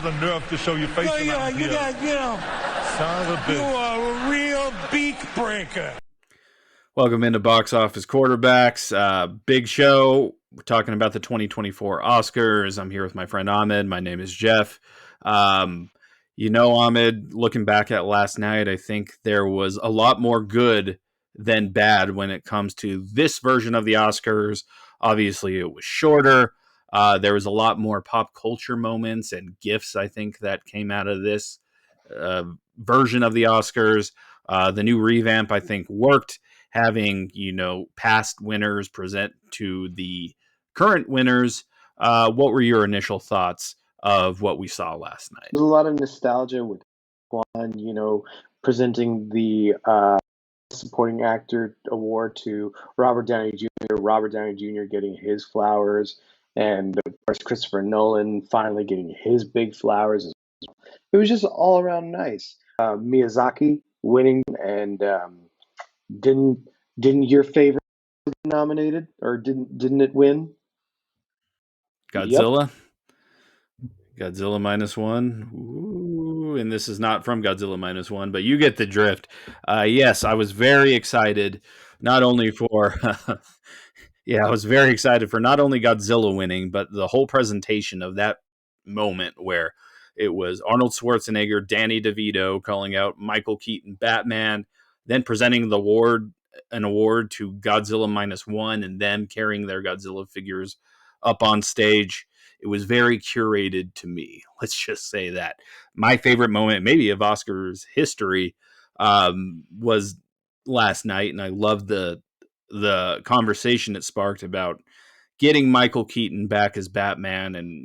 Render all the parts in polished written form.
got the nerve to show your face around here. Son of a bitch. You are a real beak breaker. Welcome into Box Office Quarterbacks. Big show. We're talking about the 2024 Oscars. I'm here with my friend Ahmed. My name is Jeff. Ahmed, looking back at last night, I think there was a lot more good than bad when it comes to this version of the Oscars. Obviously, it was shorter. There was a lot more pop culture moments and gifts, I think, that came out of this version of the Oscars. The new revamp, I think, worked. Having, past winners present to the current winners. What were your initial thoughts of what we saw last night? There's a lot of nostalgia with Juan, presenting the supporting actor award to Robert Downey Jr., Robert Downey Jr. getting his flowers, and of course Christopher Nolan finally getting his big flowers. It was just all around nice. Miyazaki winning, and didn't your favorite get nominated, or didn't it win? Godzilla. Yep. Godzilla -1. Ooh, and this is not from Godzilla -1, but you get the drift. Yes, I was very excited, not only for I was very excited for not only Godzilla winning, but the whole presentation of that moment where it was Arnold Schwarzenegger, Danny DeVito calling out Michael Keaton Batman, then presenting an award to Godzilla -1 and them carrying their Godzilla figures up on stage. It was very curated to me. Let's just say that. My favorite moment, maybe of Oscars history, was last night, and I loved the conversation it sparked about getting Michael Keaton back as Batman and,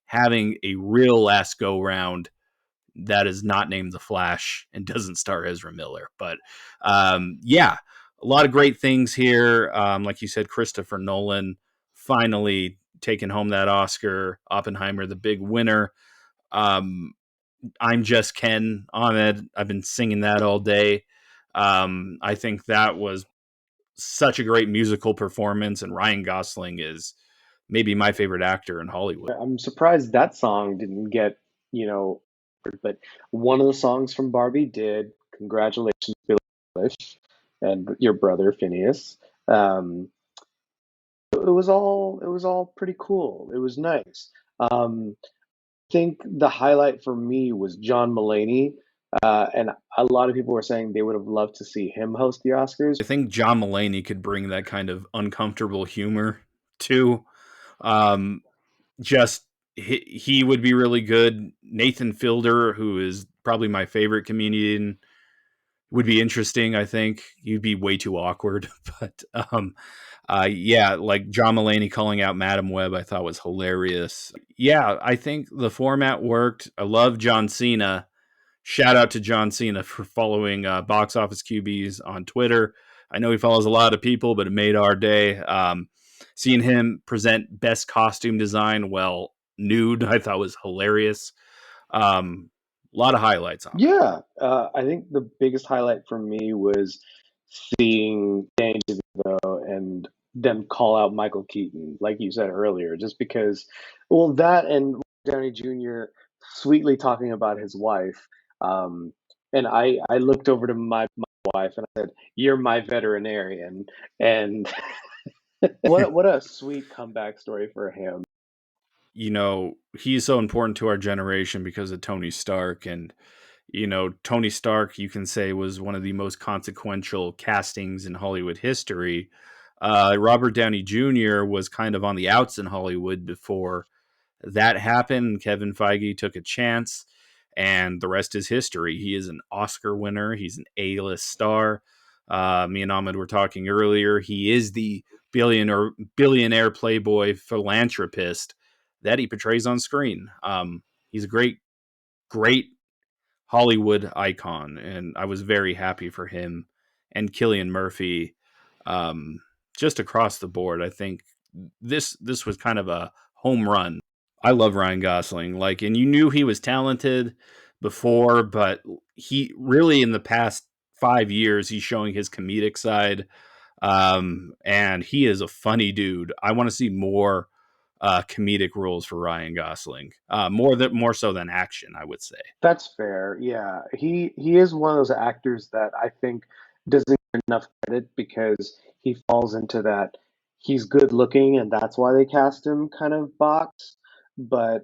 having a real last go-round that is not named The Flash and doesn't star Ezra Miller. But, a lot of great things here. Like you said, Christopher Nolan finally taking home that Oscar. Oppenheimer, the big winner. I'm Just Ken, Ahmed. I've been singing that all day. I think that was such a great musical performance, and Ryan Gosling is maybe my favorite actor in Hollywood. I'm surprised that song didn't get, but one of the songs from Barbie did. Congratulations, Billie Eilish, and your brother Phineas. It was all pretty cool. It was nice. I think the highlight for me was John Mulaney, and a lot of people were saying they would have loved to see him host the Oscars. I think John Mulaney could bring that kind of uncomfortable humor too. He would be really good. Nathan Fielder, who is probably my favorite comedian, would be interesting. I think you'd be way too awkward, but like John Mulaney calling out Madam Web, I thought was hilarious. Yeah, I think the format worked. I love John Cena. Shout out to John Cena for following Box Office QBs on Twitter. I know he follows a lot of people, but it made our day. Seeing him present best costume design, nude, I thought was hilarious. A lot of highlights on it. Yeah, I think the biggest highlight for me was seeing Danny DeVito and them call out Michael Keaton, like you said earlier, just because, that and Downey Jr. sweetly talking about his wife. And I looked over to my wife and I said, "You're my veterinarian." And what a sweet comeback story for him. He's so important to our generation because of Tony Stark. And, Tony Stark, you can say, was one of the most consequential castings in Hollywood history. Robert Downey Jr. was kind of on the outs in Hollywood before that happened. Kevin Feige took a chance, and the rest is history. He is an Oscar winner. He's an A-list star. Me and Ahmed were talking earlier. He is the billionaire playboy philanthropist that he portrays on screen. He's a great Hollywood icon, and I was very happy for him and Cillian Murphy. Just across the board, I think this was kind of a home run. I love Ryan Gosling, and you knew he was talented before, but he really, in the past 5 years, he's showing his comedic side, and he is a funny dude. I want to see more comedic roles for Ryan Gosling, more so than action, I would say. That's fair. Yeah, he is one of those actors that I think doesn't get enough credit because he falls into that he's good looking and that's why they cast him kind of box. But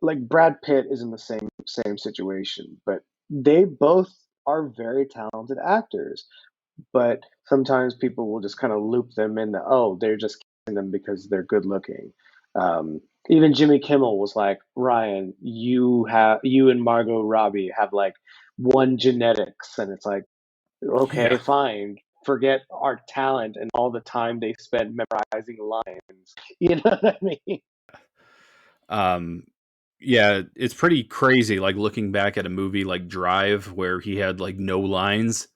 like Brad Pitt is in the same situation, but they both are very talented actors. But sometimes people will just kind of loop them in the, oh, they're just casting them because they're good looking. Even Jimmy Kimmel was like, Ryan, you and Margot Robbie have like one genetics, and it's like, okay, Yeah. fine. Forget our talent and all the time they spent memorizing lines. You know what I mean? Um, yeah, it's pretty crazy. Like looking back at a movie like Drive, where he had like no lines.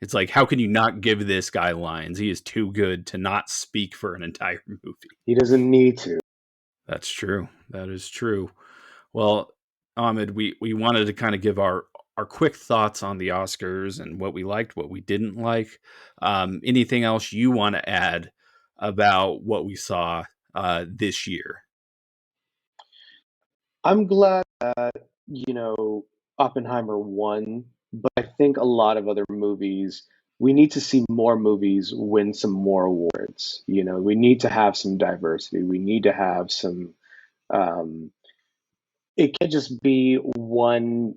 It's like, how can you not give this guy lines? He is too good to not speak for an entire movie. He doesn't need to. That's true. That is true. Well, Ahmed, we wanted to kind of give our quick thoughts on the Oscars and what we liked, what we didn't like. Anything else you want to add about what we saw this year? I'm glad Oppenheimer won, but I think a lot of other movies, we need to see more movies win some more awards. We need to have some diversity. We need to have some, um, it can't just be one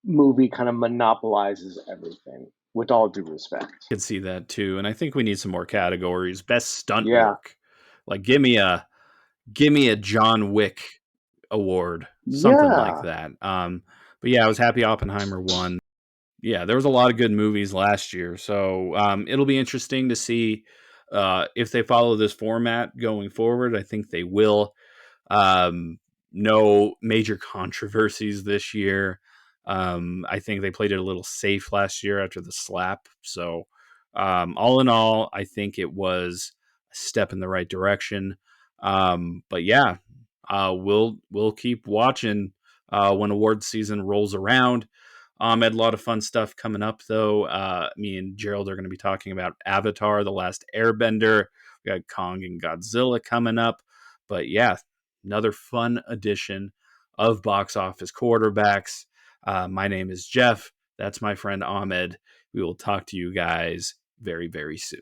movie kind of monopolizes everything, with all due respect. I could see that too, and I think we need some more categories. Best stunt Yeah. work, like give me a John Wick award, something like Yeah. that. But yeah, I was happy Oppenheimer won. Yeah, there was a lot of good movies last year, so it'll be interesting to see if they follow this format going forward. I think they will. Um, no major controversies this year. I think they played it a little safe last year after the slap. So, all in all, I think it was a step in the right direction. But yeah, we'll keep watching when award season rolls around. Had a lot of fun stuff coming up, though. Me and Gerald are going to be talking about Avatar: The Last Airbender. We got Kong and Godzilla coming up. But yeah, another fun edition of Box Office Quarterbacks. My name is Jeff. That's my friend Ahmed. We will talk to you guys very, very soon.